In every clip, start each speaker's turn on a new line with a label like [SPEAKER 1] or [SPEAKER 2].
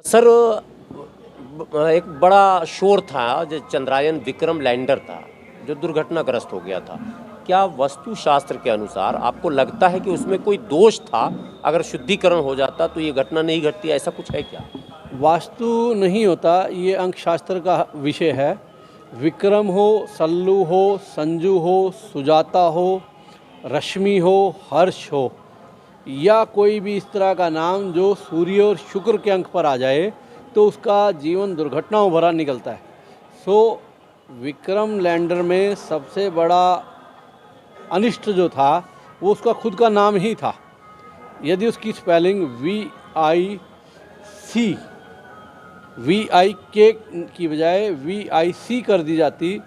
[SPEAKER 1] Sir एक बड़ा शोर था जो चंद्रयान विक्रम लैंडर था जो दुर्घटनाग्रस्त हो गया था। क्या वस्तु शास्त्र के अनुसार आपको लगता है कि उसमें कोई दोष था? अगर शुद्धिकरण हो जाता तो ये घटना नहीं घटती, ऐसा कुछ है क्या?
[SPEAKER 2] वास्तु नहीं होता, ये अंक शास्त्र का विषय है। विक्रम हो, सल्लू हो, संजू हो, सुजाता हो, रश्मि हो, हर्ष हो, या कोई भी इस तरह का नाम जो सूर्य और शुक्र के अंक पर आ जाए तो उसका जीवन दुर्घटनाओं भरा निकलता है। सो विक्रम लैंडर में सबसे बड़ा अनिष्ट जो था वो उसका खुद का नाम ही था। यदि उसकी स्पेलिंग VIC की बजाय VIC कर दी जाती,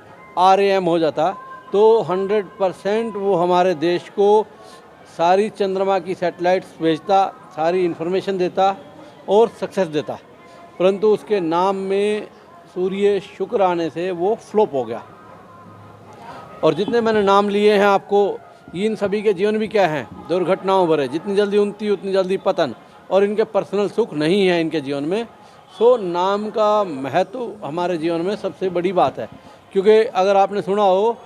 [SPEAKER 2] RAM हो जाता, तो 100% वो हमारे देश को सारी चंद्रमा की सैटेलाइट्स भेजता, सारी इन्फॉर्मेशन देता और सक्सेस देता। परंतु उसके नाम में सूर्य शुक्र आने से वो फ्लॉप हो गया। और जितने मैंने नाम लिए हैं आपको, इन सभी के जीवन भी क्या हैं? दुर्घटनाओं भरे। जितनी जल्दी उन्नति उतनी जल्दी पतन, और इनके पर्सनल सुख नहीं है इनके जीवन में। सो नाम का महत्व हमारे जीवन में सबसे बड़ी बात है। क्योंकि अगर आपने सुना हो,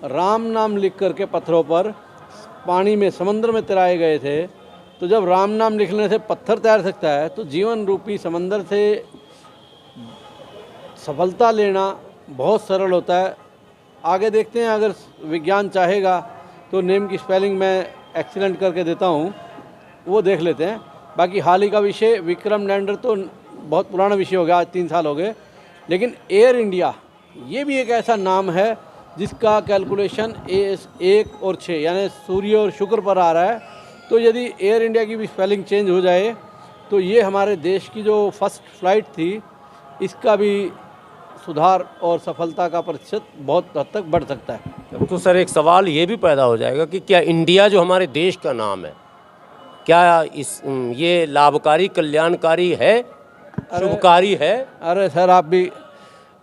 [SPEAKER 2] राम नाम लिख करके पत्थरों पर पानी में, समंदर में तैराए गए थे, तो जब राम नाम लिखने से पत्थर तैर सकता है तो जीवन रूपी समंदर से सफलता लेना बहुत सरल होता है। आगे देखते हैं, अगर विज्ञान चाहेगा तो नेम की स्पेलिंग मैं एक्सीलेंट करके देता हूँ, वो देख लेते हैं। बाकी हाल ही का विषय विक्रम लैंडर तो बहुत पुराना विषय हो गया, आज 3 साल हो गए। लेकिन एयर इंडिया ये भी एक ऐसा नाम है जिसका कैलकुलेशन 1 और 6 यानी सूर्य और शुक्र पर आ रहा है। तो यदि एयर इंडिया की भी स्पेलिंग चेंज हो जाए तो ये हमारे देश की जो फर्स्ट फ्लाइट थी इसका भी सुधार और सफलता का प्रतिशत बहुत हद तक बढ़ सकता है।
[SPEAKER 1] तो सर एक सवाल ये भी पैदा हो जाएगा कि क्या इंडिया जो हमारे देश का नाम है, क्या ये लाभकारी, कल्याणकारी है, शुभकारी है?
[SPEAKER 2] अरे सर, आप भी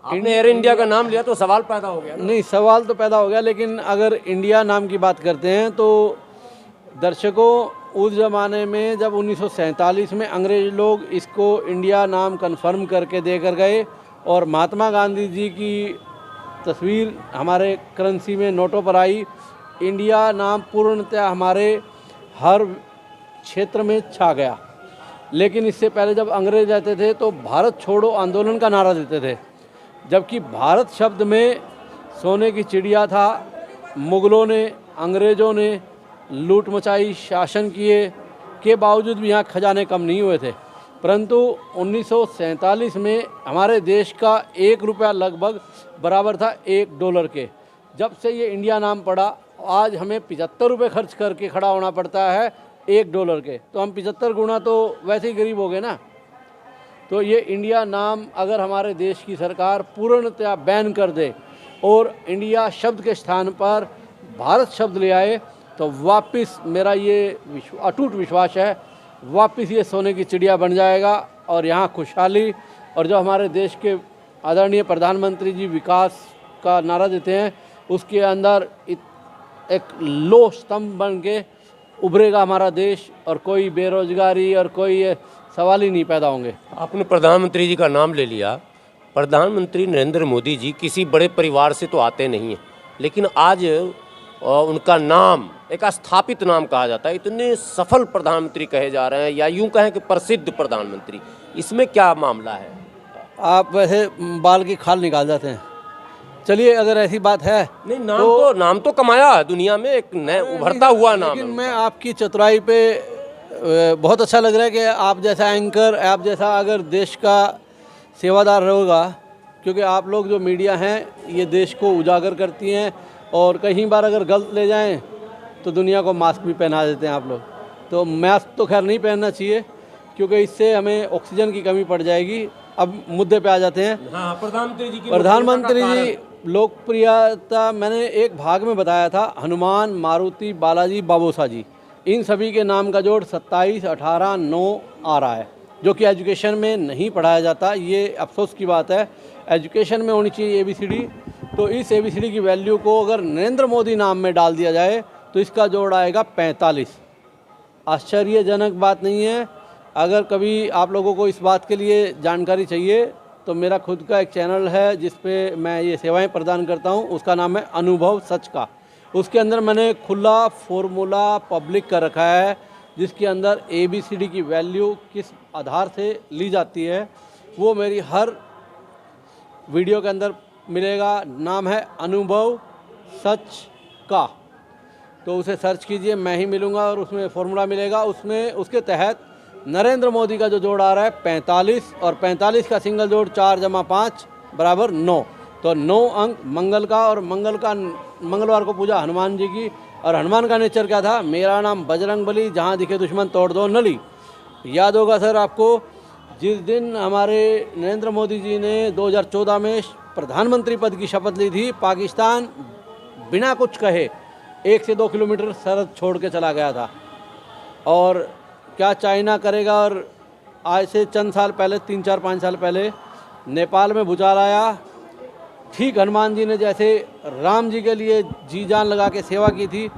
[SPEAKER 1] आपने एयर इंडिया का नाम लिया तो सवाल पैदा हो गया।
[SPEAKER 2] नहीं, सवाल तो पैदा हो गया, लेकिन अगर इंडिया नाम की बात करते हैं तो दर्शकों, उस ज़माने में जब 1947 में अंग्रेज लोग इसको इंडिया नाम कन्फर्म करके देकर गए और महात्मा गांधी जी की तस्वीर हमारे करेंसी में, नोटों पर आई, इंडिया नाम पूर्णतः हमारे हर क्षेत्र में छा गया। लेकिन इससे पहले जब अंग्रेज रहते थे तो भारत छोड़ो आंदोलन का नारा देते थे, जबकि भारत शब्द में सोने की चिड़िया था। मुग़लों ने, अंग्रेज़ों ने लूट मचाई, शासन किए के बावजूद भी यहाँ खजाने कम नहीं हुए थे। परंतु 1947 में हमारे देश का 1 रुपया लगभग बराबर था $1 के। जब से ये इंडिया नाम पड़ा, आज हमें 75 रुपये खर्च करके खड़ा होना पड़ता है $1 के। तो हम 75 गुना तो वैसे ही गरीब हो गए ना। तो ये इंडिया नाम अगर हमारे देश की सरकार पूर्णतया बैन कर दे और इंडिया शब्द के स्थान पर भारत शब्द ले आए तो वापस, मेरा ये अटूट विश्वास है, वापस ये सोने की चिड़िया बन जाएगा और यहाँ खुशहाली। और जो हमारे देश के आदरणीय प्रधानमंत्री जी विकास का नारा देते हैं, उसके अंदर एक लो स्तंभ बन के उभरेगा हमारा देश, और कोई बेरोजगारी और कोई सवाल ही नहीं पैदा होंगे।
[SPEAKER 1] आपने प्रधानमंत्री जी का नाम ले लिया। प्रधानमंत्री नरेंद्र मोदी जी किसी बड़े परिवार से तो आते नहीं हैं, लेकिन आज उनका नाम एक स्थापित नाम कहा जाता है। इतने सफल प्रधानमंत्री कहे जा रहे हैं, या यूं कहें कि प्रसिद्ध प्रधानमंत्री। इसमें क्या मामला है?
[SPEAKER 2] आप वैसे बाल की खाल निकाल जाते हैं। चलिए, अगर ऐसी बात है,
[SPEAKER 1] नहीं, नाम तो कमाया है दुनिया में, एक नया उभरता हुआ नाम है।
[SPEAKER 2] लेकिन मैं आपकी चतुराई पे बहुत अच्छा लग रहा है कि आप जैसा एंकर, आप जैसा अगर देश का सेवादार रहेगा, क्योंकि आप लोग जो मीडिया हैं ये देश को उजागर करती हैं, और कहीं बार अगर गलत ले जाएं तो दुनिया को मास्क भी पहना देते हैं आप लोग। तो मास्क तो खैर नहीं पहनना चाहिए, क्योंकि इससे हमें ऑक्सीजन की कमी पड़ जाएगी। अब मुद्दे पे आ जाते हैं।
[SPEAKER 1] हाँ,
[SPEAKER 2] प्रधानमंत्री जी लोकप्रियता मैंने एक भाग में बताया था, हनुमान, मारुति, बालाजी, बाबोसा जी, इन सभी के नाम का जोड़ 27, 18, 9 आ रहा है, जो कि एजुकेशन में नहीं पढ़ाया जाता। ये अफसोस की बात है। एजुकेशन में होनी चाहिए ABCD। तो इस ABCD की वैल्यू को अगर नरेंद्र मोदी नाम में डाल दिया जाए तो इसका जोड़ आएगा 45। आश्चर्यजनक बात नहीं है। अगर कभी आप लोगों को इस बात के लिए जानकारी चाहिए तो मेरा खुद का एक चैनल है जिस पे मैं ये सेवाएं प्रदान करता हूँ, उसका नाम है अनुभव सच का। उसके अंदर मैंने खुला फॉर्मूला पब्लिक कर रखा है जिसके अंदर ABCD की वैल्यू किस आधार से ली जाती है वो मेरी हर वीडियो के अंदर मिलेगा। नाम है अनुभव सच का, तो उसे सर्च कीजिए, मैं ही मिलूँगा और उसमें फॉर्मूला मिलेगा। उसमें उसके तहत नरेंद्र मोदी का जो जोड़ आ रहा है 45 और 45 का सिंगल जोड़ 4 + 5 = 9, तो 9 अंक मंगल का। और मंगलवार को पूजा हनुमान जी की, और हनुमान का नेचर क्या था, मेरा नाम बजरंग बली, जहाँ दिखे दुश्मन तोड़ दो नली। याद होगा सर आपको, जिस दिन हमारे नरेंद्र मोदी जी ने 2014 में प्रधानमंत्री पद की शपथ ली थी, पाकिस्तान बिना कुछ कहे 1 से 2 किलोमीटर सरहद छोड़ के चला गया था। और क्या चाइना करेगा, और आज से चंद साल पहले 3, 4, 5 साल पहले नेपाल में भूचाल आया। ठीक हनुमान जी ने जैसे राम जी के लिए जी जान लगा के सेवा की थी,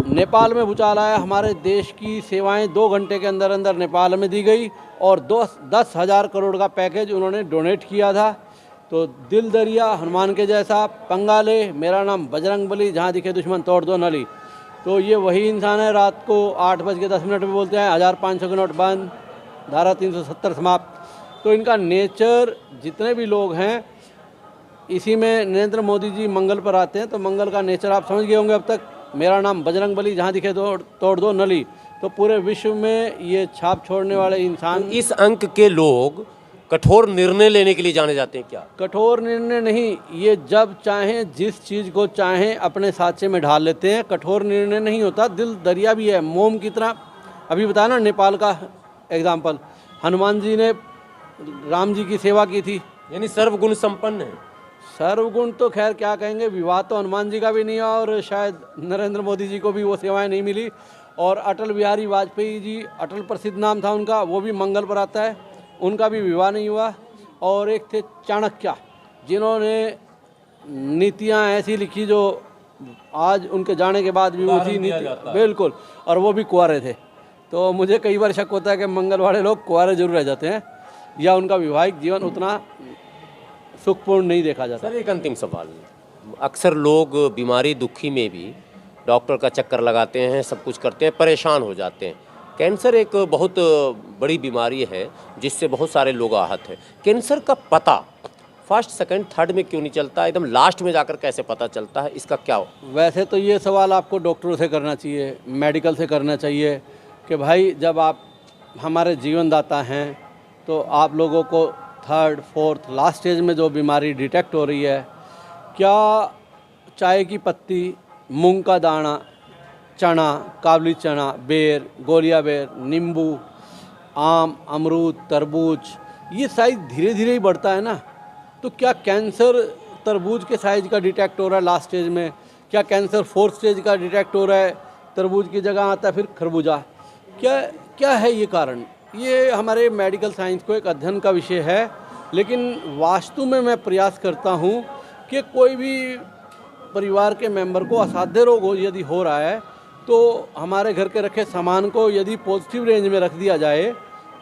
[SPEAKER 2] नेपाल में भूचाल आया। हमारे देश की सेवाएं 2 घंटे के अंदर अंदर नेपाल में दी गई और 10,000 करोड़ का पैकेज उन्होंने डोनेट किया था। तो दिल दरिया हनुमान के जैसा, पंगा ले, मेरा नाम बजरंग बली, जहाँ दिखे दुश्मन तोड़ दो नली। तो ये वही इंसान है, रात को 8:10 पे बोलते हैं 1500 के नोट बंद, धारा 370 समाप्त। तो इनका नेचर, जितने भी लोग हैं, इसी में नरेंद्र मोदी जी मंगल पर आते हैं, तो मंगल का नेचर आप समझ गए होंगे अब तक। मेरा नाम बजरंग बली, जहाँ दिखे तोड़ दो नली। तो पूरे विश्व में ये छाप छोड़ने वाले इंसान।
[SPEAKER 1] इस अंक के लोग कठोर निर्णय लेने के लिए जाने जाते हैं क्या?
[SPEAKER 2] कठोर निर्णय नहीं, ये जब चाहें जिस चीज़ को चाहें अपने साँचे में ढाल लेते हैं। कठोर निर्णय नहीं होता, दिल दरिया भी है, मोम की तरह। अभी बताया ना नेपाल का एग्जाम्पल, हनुमान जी ने राम जी की सेवा की थी,
[SPEAKER 1] यानी सर्वगुण संपन्न है।
[SPEAKER 2] सर्वगुण तो खैर क्या कहेंगे, विवाह तो हनुमान जी का भी नहीं हुआ और शायद नरेंद्र मोदी जी को भी वो सेवाएं नहीं मिली। और अटल बिहारी वाजपेयी जी, अटल प्रसिद्ध नाम था उनका, वो भी मंगल पर आता है, उनका भी विवाह नहीं हुआ। और एक थे चाणक्य, जिन्होंने नीतियां ऐसी लिखी जो आज उनके जाने के बाद भी उसी नीति, बिल्कुल, और वो भी कुंवारे थे। तो मुझे कई बार शक होता है कि मंगल वाले लोग कुंवारे जरूर रह जाते हैं या उनका वैवाहिक जीवन उतना सुखपूर्ण नहीं देखा जाता।
[SPEAKER 1] सर एक अंतिम सवाल, अक्सर लोग बीमारी दुखी में भी डॉक्टर का चक्कर लगाते हैं, सब कुछ करते हैं, परेशान हो जाते हैं। कैंसर एक बहुत बड़ी बीमारी है जिससे बहुत सारे लोग आहत हैं। कैंसर का पता फर्स्ट, सेकंड, थर्ड में क्यों नहीं चलता, एकदम लास्ट में जाकर कैसे पता चलता है, इसका क्या हो?
[SPEAKER 2] वैसे तो ये सवाल आपको डॉक्टरों से करना चाहिए, मेडिकल से करना चाहिए कि भाई जब आप हमारे जीवनदाता हैं तो आप लोगों को थर्ड, फोर्थ, लास्ट स्टेज में जो बीमारी डिटेक्ट हो रही है, क्या चाय की पत्ती, मूंग का दाना, चना, काबुली चना, बेर, गोलिया बेर, नींबू, आम, अमरूद, तरबूज, ये साइज धीरे धीरे ही बढ़ता है ना। तो क्या कैंसर तरबूज के साइज का डिटेक्ट हो रहा है लास्ट स्टेज में? क्या कैंसर 4th स्टेज का डिटेक्ट हो रहा है, तरबूज की जगह आता है फिर खरबूजा? क्या है ये कारण? ये हमारे मेडिकल साइंस को एक अध्ययन का विषय है। लेकिन वास्तु में मैं प्रयास करता हूँ कि कोई भी परिवार के मेंबर को असाध्य रोग यदि हो रहा है तो हमारे घर के रखे सामान को यदि पॉजिटिव रेंज में रख दिया जाए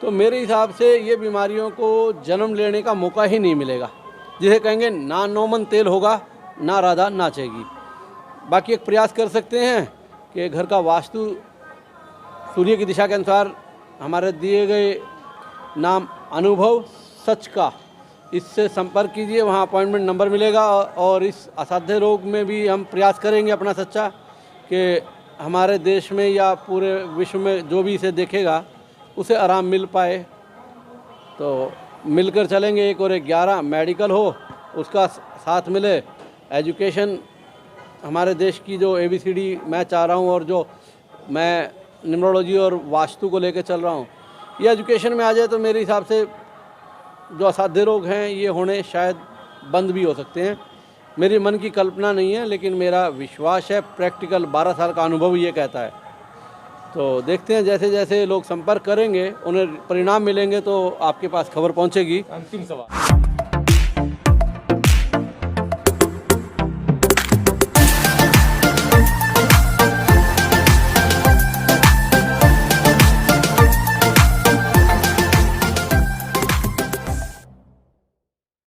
[SPEAKER 2] तो मेरे हिसाब से ये बीमारियों को जन्म लेने का मौका ही नहीं मिलेगा। जिसे कहेंगे ना नौमन तेल होगा, ना राधा नाचेगी। बाकी एक प्रयास कर सकते हैं कि घर का वास्तु सूर्य की दिशा के अनुसार, हमारे दिए गए नाम अनुभव सच का, इससे संपर्क कीजिए, वहाँ अपॉइंटमेंट नंबर मिलेगा। और इस असाध्य रोग में भी हम प्रयास करेंगे अपना सच्चा कि हमारे देश में या पूरे विश्व में जो भी इसे देखेगा उसे आराम मिल पाए। तो मिलकर चलेंगे, 1 और 1 11, मेडिकल हो उसका साथ मिले, एजुकेशन हमारे देश की जो ABCD मैं चाह रहा हूँ और जो मैं न्यूमरोलॉजी और वास्तु को लेकर चल रहा हूँ, ये एजुकेशन में आ जाए तो मेरे हिसाब से जो असाध्य रोग हैं ये होने शायद बंद भी हो सकते हैं। मेरी मन की कल्पना नहीं है, लेकिन मेरा विश्वास है, प्रैक्टिकल 12 साल का अनुभव ये कहता है। तो देखते हैं, जैसे जैसे लोग संपर्क करेंगे उन्हें परिणाम मिलेंगे तो आपके पास खबर पहुंचेगी।
[SPEAKER 1] अंतिम सवाल,